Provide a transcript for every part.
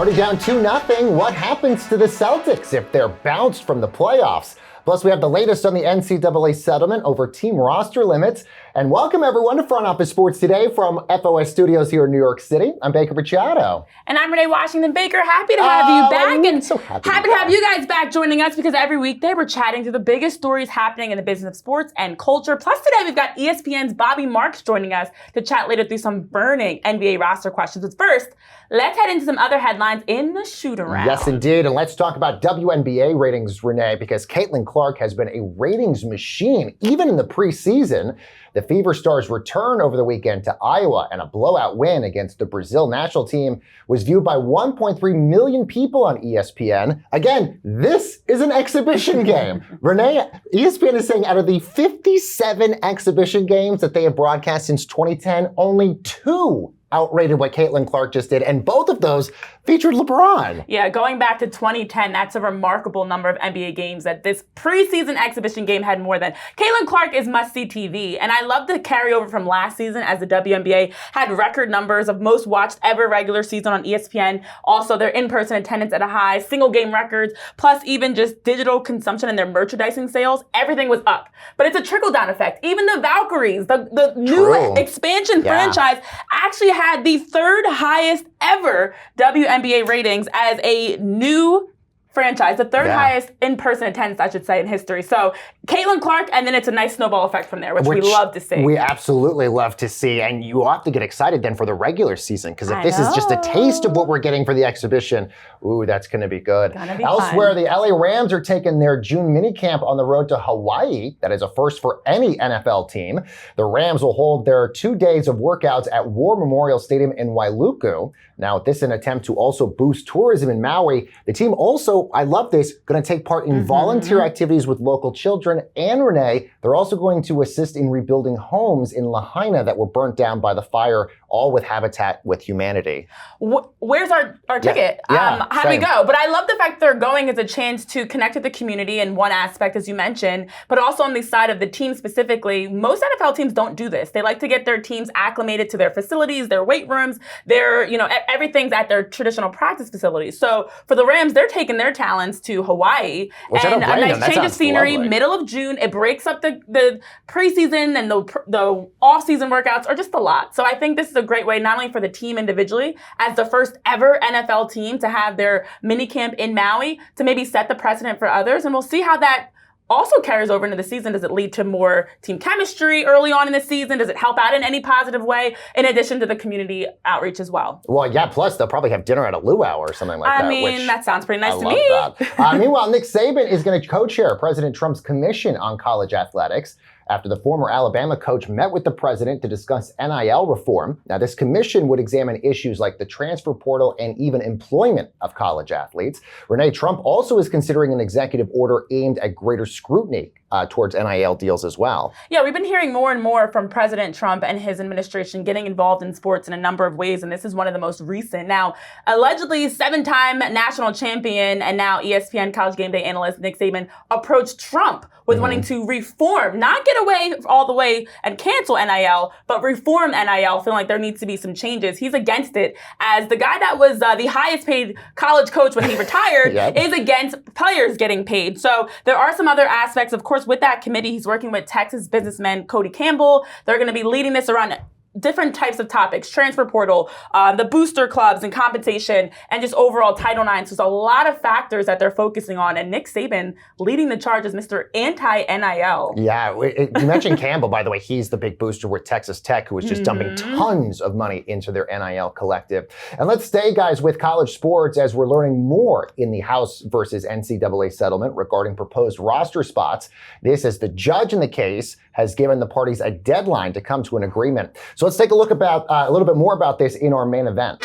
Already down 2-0. What happens to the Celtics if they're bounced from the playoffs? Plus, we have the latest on the NCAA settlement over team roster limits. And welcome, everyone, to Front Office Sports Today from FOS Studios here in New York City. I'm Baker Picciotto. And I'm Renee Washington Baker. Happy to have you back. And so happy to have you guys back joining us because every weekday we're chatting through the biggest stories happening in the business of sports and culture. Plus, today we've got ESPN's Bobby Marks joining us to chat later through some burning NBA roster questions. But first, let's head into some other headlines in the shoot-around. Yes, indeed. And let's talk about WNBA ratings, Renee, because Caitlin Clark has been a ratings machine, even in the preseason. The Fever Stars' return over the weekend to Iowa and a blowout win against the Brazil national team was viewed by 1.3 million people on ESPN. Again, this is an exhibition game. Renee, ESPN is saying out of the 57 exhibition games that they have broadcast since 2010, only 2 outrated what Caitlin Clark just did, and both of those featured LeBron. Yeah, going back to 2010, that's a remarkable number of NBA games that this preseason exhibition game had more than. Caitlin Clark is must-see TV, and I love the carryover from last season as the WNBA had record numbers of most watched ever regular season on ESPN. Also, their in-person attendance at a high, single-game records, plus even just digital consumption and their merchandising sales, everything was up. But it's a trickle-down effect. Even the Valkyries, the new expansion franchise, actually had the third highest ever WNBA ratings as a new franchise, the third highest in-person attendance, I should say, in history. So Caitlin Clark, and then it's a nice snowball effect from there, which we love to see. We absolutely love to see, and you ought to get excited then for the regular season, because if this is just a taste of what we're getting for the exhibition, ooh, that's going to be good. Elsewhere, the LA Rams are taking their June minicamp on the road to Hawaii. That is a first for any NFL team. The Rams will hold their 2 days of workouts at War Memorial Stadium in Wailuku. Now, this is an attempt to also boost tourism in Maui. The team also, I love this, going to take part in volunteer activities with local children. And Renee, they're also going to assist in rebuilding homes in Lahaina that were burnt down by the fire, all with Habitat with Humanity. Where's our ticket? How do we go? But I love the fact they're going as a chance to connect with the community in one aspect, as you mentioned, but also on the side of the team specifically. Most NFL teams don't do this. They like to get their teams acclimated to their facilities, their weight rooms, their, everything's at their traditional practice facilities. So for the Rams, they're taking their talents to Hawaii. Which and a nice change of scenery, middle of June. It breaks up the preseason and the off-season workouts are just a lot. So I think this is a great way, not only for the team individually, as the first ever NFL team to have their mini camp in Maui, to maybe set the precedent for others. And we'll see how that also carries over into the season. Does it lead to more team chemistry early on in the season? Does it help out in any positive way, in addition to the community outreach as well? Well, yeah, plus they'll probably have dinner at a luau or something like that. I mean, that sounds pretty nice to me. Meanwhile, Nick Saban is going to co-chair President Trump's Commission on College Athletics after the former Alabama coach met with the president to discuss NIL reform. Now, this commission would examine issues like the transfer portal and even employment of college athletes. Renee, Trump also is considering an executive order aimed at greater scrutiny towards NIL deals as well. Yeah, we've been hearing more and more from President Trump and his administration getting involved in sports in a number of ways, and this is one of the most recent. Now, allegedly 7-time national champion and now ESPN College Game Day analyst Nick Saban approached Trump with wanting to reform, not get away all the way and cancel NIL, but reform NIL, feeling like there needs to be some changes. He's against it, as the guy that was the highest paid college coach when he retired is against players getting paid. So there are some other aspects. Of course, with that committee, he's working with Texas businessman Cody Campbell. They're going to be leading this around different types of topics, transfer portal, the booster clubs and compensation, and just overall Title IX. So there's a lot of factors that they're focusing on, and Nick Saban leading the charge as Mr. Anti-NIL. Yeah, you mentioned Campbell, by the way. He's the big booster with Texas Tech, who was just dumping tons of money into their NIL collective. And let's stay, guys, with college sports as we're learning more in the House versus NCAA settlement regarding proposed roster spots. This, as the judge in the case has given the parties a deadline to come to an agreement. So let's take a look about a little bit more about this in our main event.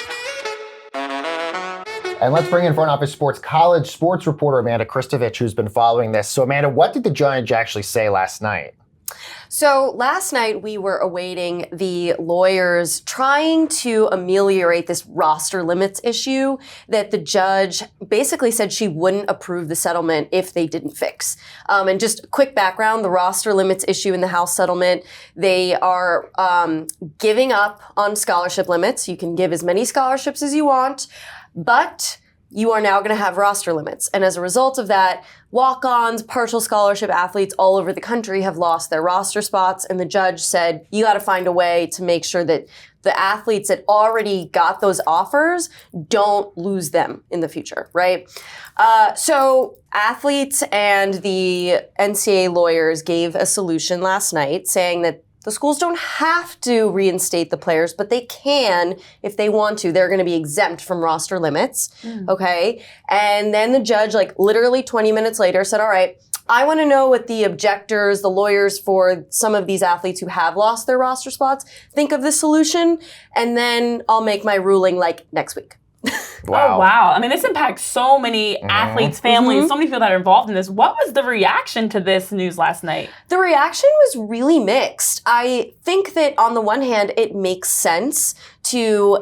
And let's bring in Front Office Sports college sports reporter Amanda Christovich, who's been following this. So Amanda, what did the judge actually say last night? So last night we were awaiting the lawyers trying to ameliorate this roster limits issue that the judge basically said she wouldn't approve the settlement if they didn't fix. And just quick background, the roster limits issue in the House settlement, they are giving up on scholarship limits. You can give as many scholarships as you want. but you are now going to have roster limits. And as a result of that, walk-ons, partial scholarship athletes all over the country have lost their roster spots. And the judge said, you got to find a way to make sure that the athletes that already got those offers don't lose them in the future, right? So athletes and the NCAA lawyers gave a solution last night saying that the schools don't have to reinstate the players, but they can if they want to. They're going to be exempt from roster limits, okay? And then the judge, like literally 20 minutes later, said, all right, I want to know what the objectors, the lawyers for some of these athletes who have lost their roster spots think of this solution, and then I'll make my ruling like next week. Wow. Oh, wow. I mean, this impacts so many athletes, families, so many people that are involved in this. What was the reaction to this news last night? The reaction was really mixed. I think that on the one hand, it makes sense to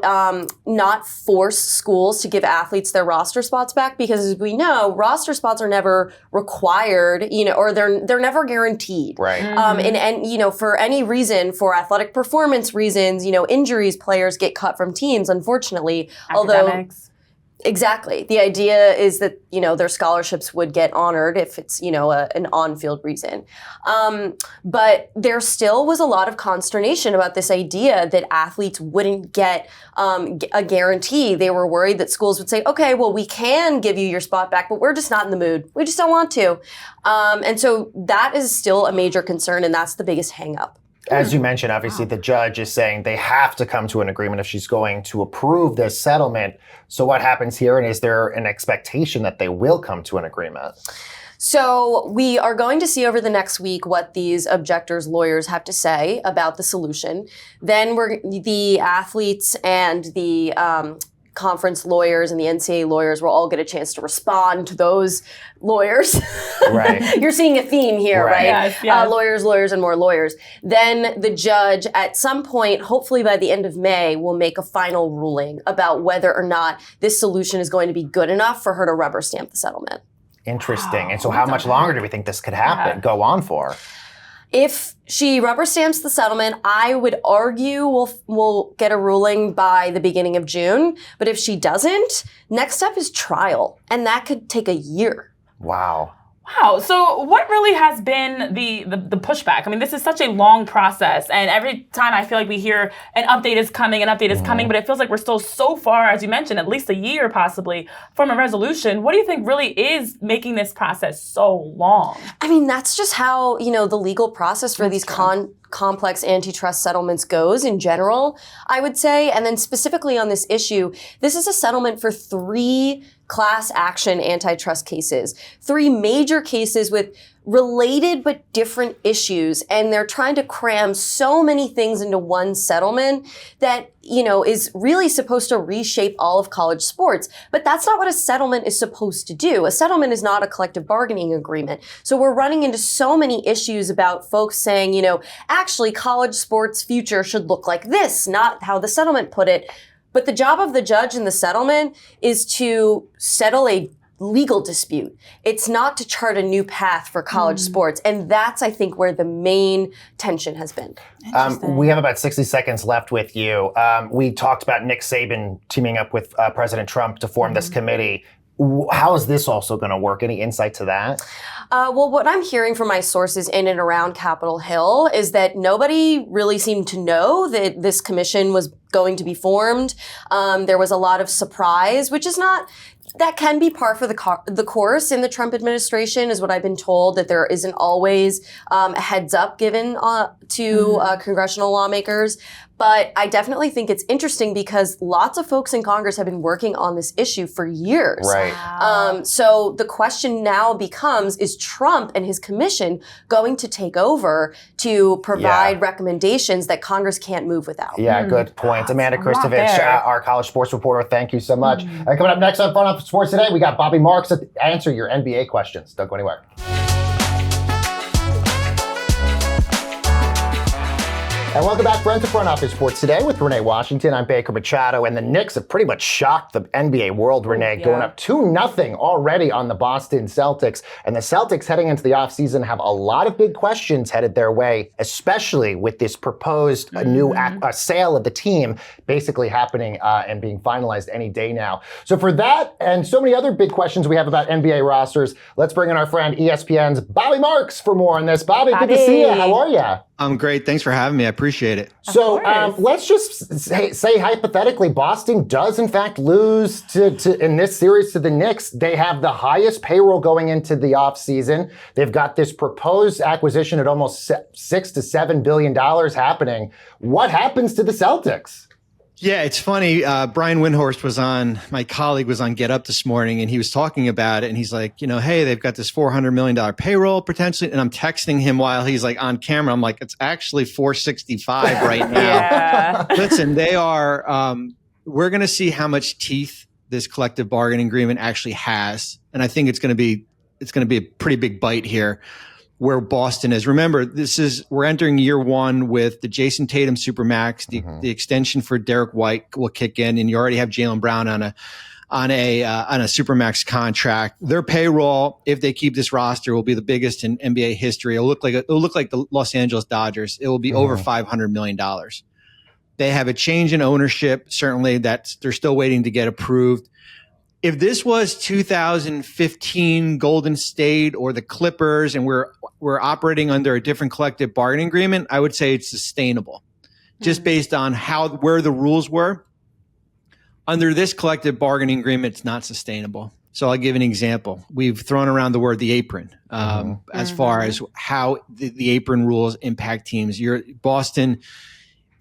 not force schools to give athletes their roster spots back, because as we know, roster spots are never required, or they're never guaranteed. Right. And for any reason, for athletic performance reasons, injuries, players get cut from teams, unfortunately. Academics. Exactly. The idea is that, their scholarships would get honored if it's, an on-field reason. But there still was a lot of consternation about this idea that athletes wouldn't get a guarantee. They were worried that schools would say, okay, well, we can give you your spot back, but we're just not in the mood. We just don't want to. And so that is still a major concern, and that's the biggest hang-up. As you mentioned, obviously, the judge is saying they have to come to an agreement if she's going to approve this settlement. So what happens here, and is there an expectation that they will come to an agreement? So we are going to see over the next week what these objectors' lawyers have to say about the solution. Then the athletes and the conference lawyers and the NCAA lawyers will all get a chance to respond to those lawyers. Right. You're seeing a theme here, right? Yes. Lawyers, and more lawyers. Then the judge, at some point, hopefully by the end of May, will make a final ruling about whether or not this solution is going to be good enough for her to rubber stamp the settlement. Interesting. Wow. And so how much longer do we think this could happen, go on for? If she rubber stamps the settlement, I would argue we'll get a ruling by the beginning of June. But if she doesn't, next step is trial. And that could take a year. Wow. Wow. So what really has been the pushback? I mean, this is such a long process. And every time I feel like we hear an update is coming, but it feels like we're still so far, as you mentioned, at least a year possibly from a resolution. What do you think really is making this process so long? I mean, that's just how, the legal process for these complex antitrust settlements goes in general, I would say. And then specifically on this issue, this is a settlement for 3 class action antitrust cases, 3 major cases with related but different issues. And they're trying to cram so many things into one settlement that, is really supposed to reshape all of college sports. But that's not what a settlement is supposed to do. A settlement is not a collective bargaining agreement. So we're running into so many issues about folks saying, actually college sports future should look like this, not how the settlement put it. But the job of the judge in the settlement is to settle a legal dispute. It's not to chart a new path for college sports. And that's, I think, where the main tension has been. We have about 60 seconds left with you. We talked about Nick Saban teaming up with President Trump to form this committee. How is this also going to work? Any insight to that? Well, what I'm hearing from my sources in and around Capitol Hill is that nobody really seemed to know that this commission was going to be formed. There was a lot of surprise, which is not... That can be par for the course in the Trump administration, is what I've been told, that there isn't always a heads up given to congressional lawmakers. But I definitely think it's interesting because lots of folks in Congress have been working on this issue for years. Right. Wow. So the question now becomes, is Trump and his commission going to take over to provide recommendations that Congress can't move without? Yeah, good point. Amanda Christovich, our college sports reporter, thank you so much. Coming up next on Fun Up Sports Today, we got Bobby Marks to answer your NBA questions. Don't go anywhere. And welcome back, friends, to Front Office Sports Today with Renee Washington. I'm Baker Machado, and the Knicks have pretty much shocked the NBA world, Renee, going up 2-0 already on the Boston Celtics. And the Celtics heading into the offseason have a lot of big questions headed their way, especially with this proposed new sale of the team basically happening and being finalized any day now. So for that and so many other big questions we have about NBA rosters, let's bring in our friend ESPN's Bobby Marks for more on this. Bobby, good to see you. How are you? I'm great. Thanks for having me. I appreciate it. So let's just say hypothetically, Boston does in fact lose to in this series to the Knicks. They have the highest payroll going into the offseason. They've got this proposed acquisition at almost $6 to $7 billion happening. What happens to the Celtics? Yeah, it's funny. Brian Windhorst my colleague was on Get Up this morning, and he was talking about it. And he's like, hey, they've got this $400 million payroll potentially. And I'm texting him while he's like on camera. I'm like, it's actually 465 right now. Listen, they are, we're going to see how much teeth this collective bargaining agreement actually has. And I think it's going to be a pretty big bite here. Where Boston is. Remember, we're entering year one with the Jason Tatum Supermax. The extension for Derek White will kick in, and you already have Jaylen Brown on a Supermax contract. Their payroll, if they keep this roster, will be the biggest in NBA history. It'll look like the Los Angeles Dodgers. It will be over $500 million. They have a change in ownership, certainly that they're still waiting to get approved. If this was 2015 Golden State or the Clippers and we're operating under a different collective bargaining agreement, I would say it's sustainable just based on where the rules were. Under this collective bargaining agreement, it's not sustainable. So I'll give an example. We've thrown around the word the apron as far as how the apron rules impact teams. Boston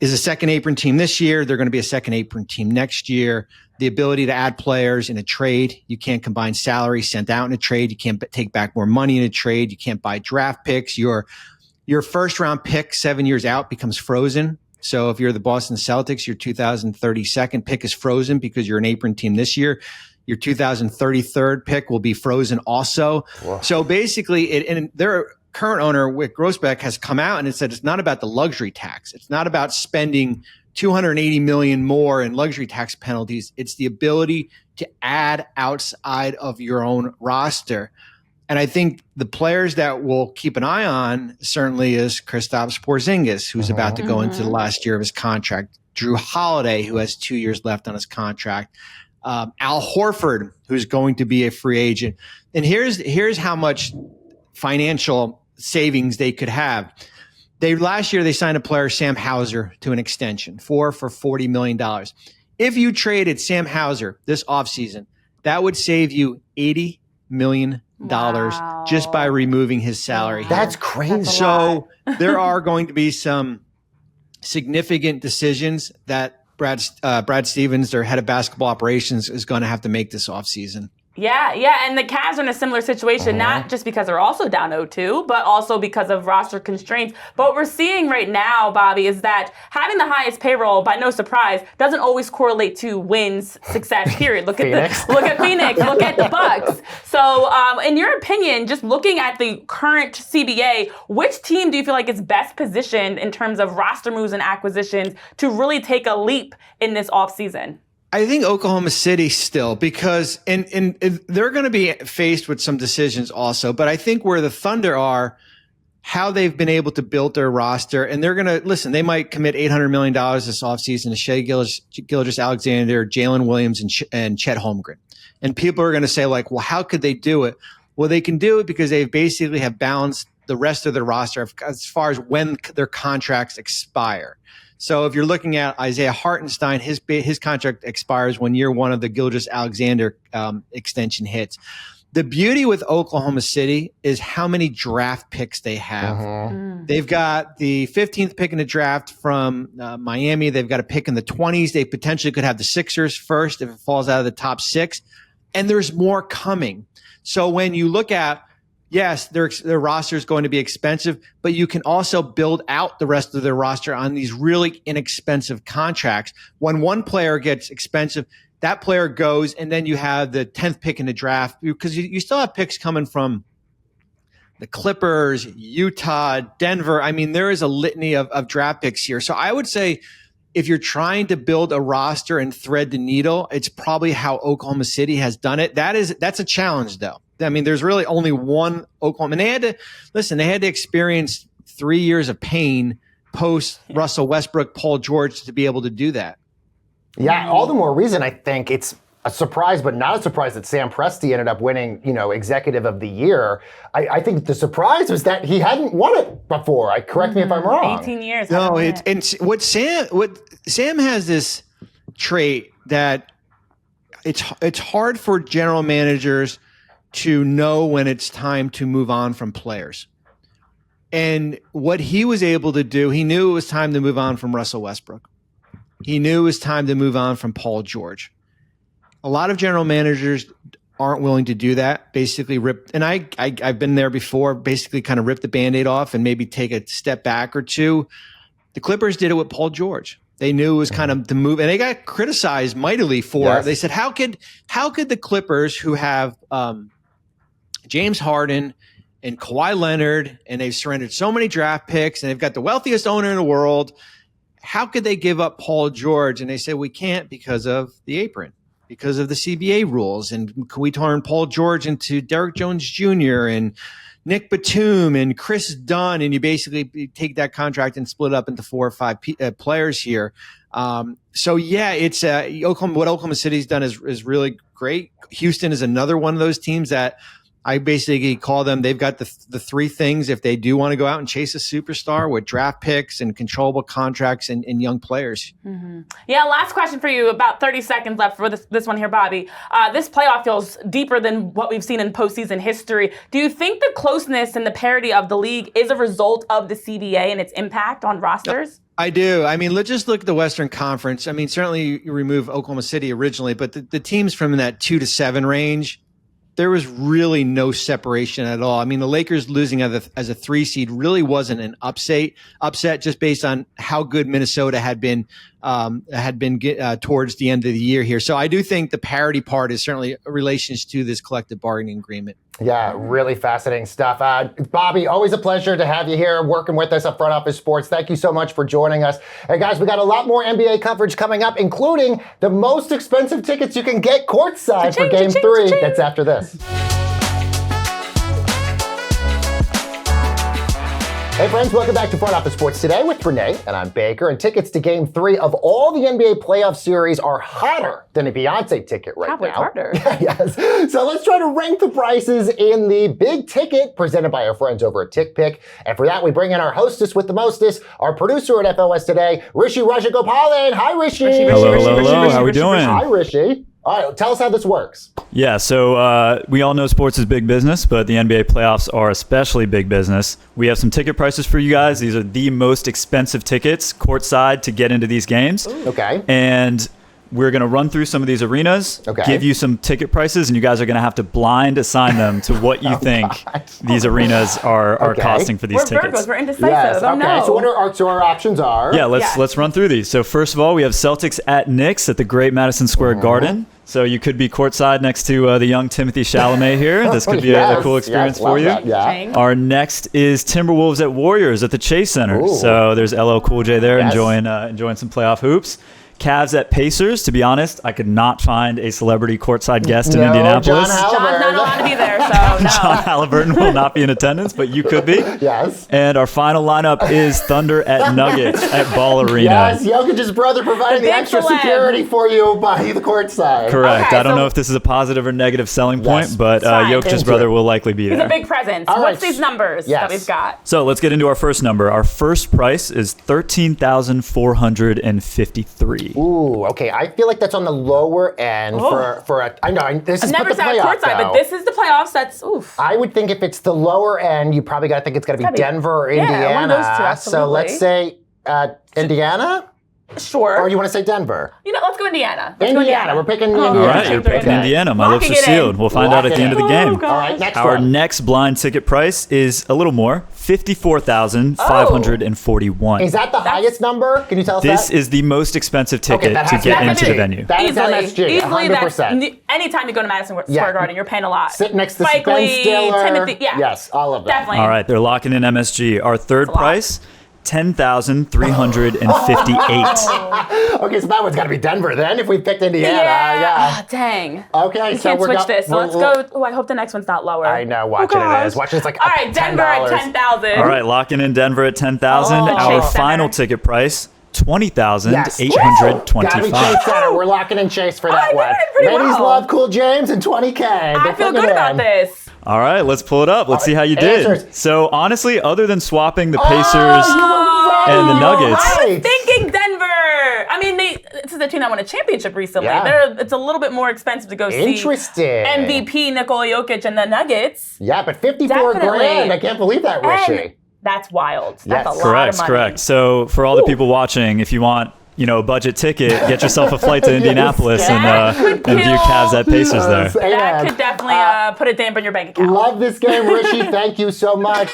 is a second apron team this year. They're going to be a second apron team next year. The ability to add players in a trade. You can't combine salary sent out in a trade. You can't take back more money in a trade. You can't buy draft picks. Your first round pick 7 years out becomes frozen. So if you're the Boston Celtics, your 2032nd pick is frozen because you're an apron team this year. Your 2033 pick will be frozen also. Whoa. So basically, and their current owner, Wick Grossbeck, has come out and it said it's not about the luxury tax. It's not about spending $280 million more in luxury tax penalties. It's the ability to add outside of your own roster. And I think the players that we'll keep an eye on certainly is Kristaps Porzingis, who's about to go into the last year of his contract. Drew Holiday, who has 2 years left on his contract. Al Horford, who's going to be a free agent. And here's how much financial savings they could have. Last year, they signed a player, Sam Hauser, to an extension, for $40 million. If you traded Sam Hauser this offseason, that would save you $80 million just by removing his salary. That's crazy. So there are going to be some significant decisions that Brad Stevens, their head of basketball operations, is going to have to make this offseason. Yeah, and the Cavs are in a similar situation, not just because they're also down 0-2, but also because of roster constraints. But what we're seeing right now, Bobby, is that having the highest payroll, by no surprise, doesn't always correlate to wins, success, period. Look at Phoenix, look at the Bucks. So, in your opinion, just looking at the current CBA, which team do you feel like is best positioned in terms of roster moves and acquisitions to really take a leap in this offseason? I think Oklahoma City still, because and they're going to be faced with some decisions also. But I think where the Thunder are, how they've been able to build their roster, and they're going to listen. They might commit $800 million this offseason to Shai Gilgeous-Alexander, Jalen Williams, and Chet Holmgren. And people are going to say, like, well, how could they do it? Well, they can do it because they basically have balanced the rest of their roster as far as when their contracts expire. So if you're looking at Isaiah Hartenstein, his contract expires when year one of the Gilgeous-Alexander extension hits. The beauty with Oklahoma City is how many draft picks they have. They've got the 15th pick in the draft from Miami. They've got a pick in the 20s. They potentially could have the Sixers first if it falls out of the top 6. And there's more coming. So when you look at, yes, their roster is going to be expensive, but you can also build out the rest of their roster on these really inexpensive contracts. When one player gets expensive, that player goes, and then you have the 10th pick in the draft, because you still have picks coming from the Clippers, Utah, Denver. I mean, there is a litany of draft picks here. So I would say if you're trying to build a roster and thread the needle, it's probably how Oklahoma City has done it. That's a challenge, though. I mean, there's really only one Oklahoma. And they had to experience 3 years of pain post Russell Westbrook, Paul George to be able to do that. Yeah, all the more reason I think it's a surprise, but not a surprise that Sam Presti ended up winning, Executive of the Year. I think the surprise was that he hadn't won it before. Correct me if I'm wrong. 18 years. No, what Sam has this trait that it's hard for general managers to know when it's time to move on from players. And what he was able to do, he knew it was time to move on from Russell Westbrook. He knew it was time to move on from Paul George. A lot of general managers aren't willing to do that, basically rip. And I've been there before, basically kind of rip the Band-Aid off and maybe take a step back or two. The Clippers did it with Paul George. They knew it was kind of the move, and they got criticized mightily for it. They said, how could the Clippers, who have James Harden and Kawhi Leonard, and they've surrendered so many draft picks, and they've got the wealthiest owner in the world, how could they give up Paul George? And they said, we can't because of the apron, because of the CBA rules. And can we turn Paul George into Derek Jones Jr. and Nick Batum and Chris Dunn? And you basically take that contract and split up into 4 or 5 players here. It's what Oklahoma City's done is really great. Houston is another one of those teams that I basically call them, they've got the 3 things if they do want to go out and chase a superstar with draft picks and controllable contracts and young players. Mm-hmm. Yeah, last question for you. About 30 seconds left for this one here, Bobby. This playoff feels deeper than what we've seen in postseason history. Do you think the closeness and the parity of the league is a result of the CBA and its impact on rosters? I do. I mean, let's just look at the Western Conference. I mean, certainly you remove Oklahoma City originally, but the teams from that 2 to 7 range, there was really no separation at all. I mean, the Lakers losing as a 3 seed really wasn't an upset just based on how good Minnesota had been towards the end of the year here. So I do think the parity part is certainly a relation to this collective bargaining agreement. Yeah, really fascinating stuff. Bobby, always a pleasure to have you here working with us at Front Office Sports. Thank you so much for joining us. And guys, we got a lot more NBA coverage coming up, including the most expensive tickets you can get courtside for Game 3. That's after this. Hey friends, welcome back to Front Office Sports Today with Renee, and I'm Baker. And tickets to Game 3 of all the NBA playoff series are hotter than a Beyonce ticket right now. Probably harder. Yes. So let's try to rank the prices in the big ticket presented by our friends over at TickPick. And for that, we bring in our hostess with the mostest, our producer at FLS Today, Rishi Rajagopalan. Hi, Rishi. Hello. How are we doing? Hi, Rishi. All right, tell us how this works. Yeah, so we all know sports is big business, but the NBA playoffs are especially big business. We have some ticket prices for you guys. These are the most expensive tickets courtside to get into these games. Ooh. Okay. And we're going to run through some of these arenas, give you some ticket prices, and you guys are going to have to blind assign them to what you think these arenas are costing for these tickets. We're indecisive. Yes. Oh, okay. no. So our options are? Yeah, let's run through these. So first of all, we have Celtics at Knicks at the great Madison Square Garden. So you could be courtside next to the young Timothy Chalamet here. This could be a cool experience for you. Yeah. Our next is Timberwolves at Warriors at the Chase Center. Ooh. So there's LL Cool J there enjoying some playoff hoops. Cavs at Pacers. To be honest, I could not find a celebrity courtside guest in Indianapolis. John John's not allowed to be there, so no. John Halliburton will not be in attendance, but you could be. Yes. And our final lineup is Thunder at Nuggets at Ball Arena. Yes, Jokic's brother providing the extra security for you by the courtside. Correct. Okay, I don't know if this is a positive or negative selling point, but fine. Jokic's brother will likely be there. He's a big presence. What's these numbers that we've got? So let's get into our first number. Our first price is $13,453. Ooh, okay. I feel like that's on the lower end for a. I know this is I've never sat courtside, but this is the playoffs. That's oof. I would think if it's the lower end, you probably got to think it's going to be Denver or Indiana. One of those two, absolutely. So let's say Indiana. Sure. Or you want to say Denver? Let's go Indiana. We're picking Indiana. All right, you're picking Indiana. My lips are sealed. We'll find out at the end of the game. All right, next Our one. next blind ticket price is a little more, $54,541. Is that the highest number? Can you tell us This that? is the most expensive ticket to get into the venue. That is MSG, 100%. Anytime you go to Madison Square Garden, you're paying a lot. Sit next to Spike Ben Lee, Stiller. Timothy, Yes, all of them. Definitely. All right, they're locking in MSG. Our third price, $10,358. Okay, so that one's got to be Denver then if we picked Indiana. Yeah. Oh, dang. Okay, You so can't we're switch this. So let's go. Oh, I hope the next one's not lower. I know. Watch it is. Watch it. It's like all right, Denver at $10. 10,000. All right, locking in Denver at 10,000. Our Chase final Center. ticket price, Yes. $20,825. Gotta be Chase Center. We're locking in Chase for that I one. did it pretty Ladies well. love Cool James and 20K. I feel good about this. All right, let's pull it up. Let's see how you did. Answers. So honestly, other than swapping the Pacers and the Nuggets, I was thinking Denver. I mean, this is a team that won a championship recently. Yeah. It's a little bit more expensive to go see Interesting. MVP Nikola Jokic and the Nuggets. Yeah, but 54 Definitely. grand. I can't believe that, Rishi. And that's wild. That's Yes. a lot correct, of money. correct. So for all the people watching, if you want, a budget ticket, get yourself a flight to Indianapolis and view Cavs at Pacers there. That could definitely put a damper in your bank account. Love this game, Rishi. Thank you so much.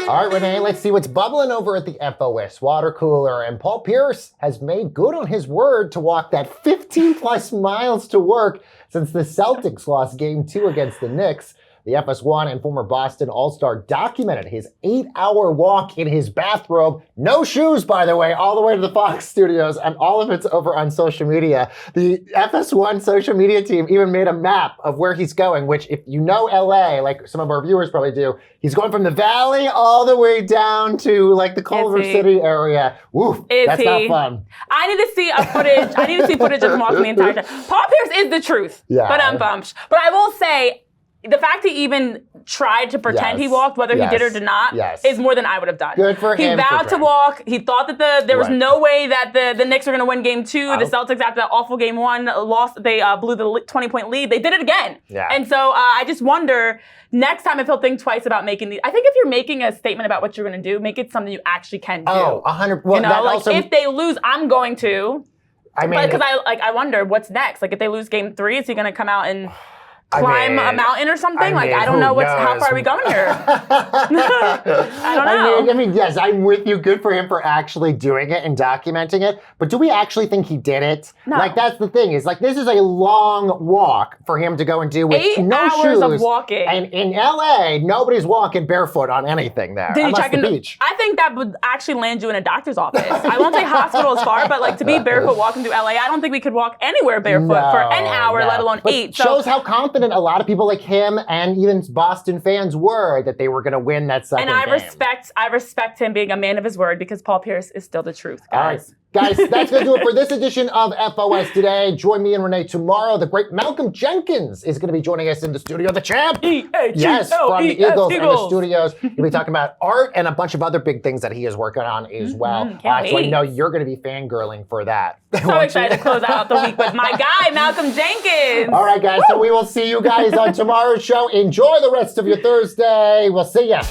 All right, Renee, let's see what's bubbling over at the FOS water cooler. And Paul Pierce has made good on his word to walk that 15-plus miles to work since the Celtics lost Game 2 against the Knicks. The FS1 and former Boston All-Star documented his 8-hour walk in his bathrobe. No shoes, by the way, all the way to the Fox studios, and all of it's over on social media. The FS1 social media team even made a map of where he's going, which if you know LA, like some of our viewers probably do, he's going from the Valley all the way down to like the Culver City area. Woof, that's not fun. I need to see footage. I need to see footage of him walking the entire time. Paul Pierce is the truth. Yeah. But I'm bummed. But I will say, the fact he even tried to pretend he walked, whether he did or did not, is more than I would have done. Good for him. He vowed to walk. He thought that there was no way that the Knicks were going to win Game 2. The Celtics, after that awful Game 1, lost. They blew the 20-point lead. They did it again. Yeah. And so I just wonder next time if he'll think twice about making these. I think if you're making a statement about what you're going to do, make it something you actually can do. Oh, 100%. Well, if they lose, I'm going to. I mean, because I wonder what's next. Like if they lose Game 3, is he going to come out and climb a mountain or something? I don't know how far are we going here? I don't know. I mean, yes, I'm with you. Good for him for actually doing it and documenting it. But do we actually think he did it? No. Like, that's the thing. Is like, this is a long walk for him to go and do with 8 no hours shoes. of walking. And in LA, nobody's walking barefoot on anything there. Did you unless check the into? beach. I think that would actually land you in a doctor's office. I won't say hospital as far, but like to be barefoot walking through LA, I don't think we could walk anywhere barefoot for an hour, let alone but 8. Shows how confident a lot of people like him and even Boston fans were that they were going to win that second and I game. respect him being a man of his word because Paul Pierce is still the truth, guys. All right. Guys, that's going to do it for this edition of FOS Today. Join me and Renee tomorrow. The great Malcolm Jenkins is going to be joining us in the studio. The champ! Yes, from the Eagles in the studios. He'll be talking about art and a bunch of other big things that he is working on as well. So I know you're going to be fangirling for that. So excited to close out the week with my guy, Malcolm Jenkins. All right, guys. So we will see you guys on tomorrow's show. Enjoy the rest of your Thursday. We'll see ya.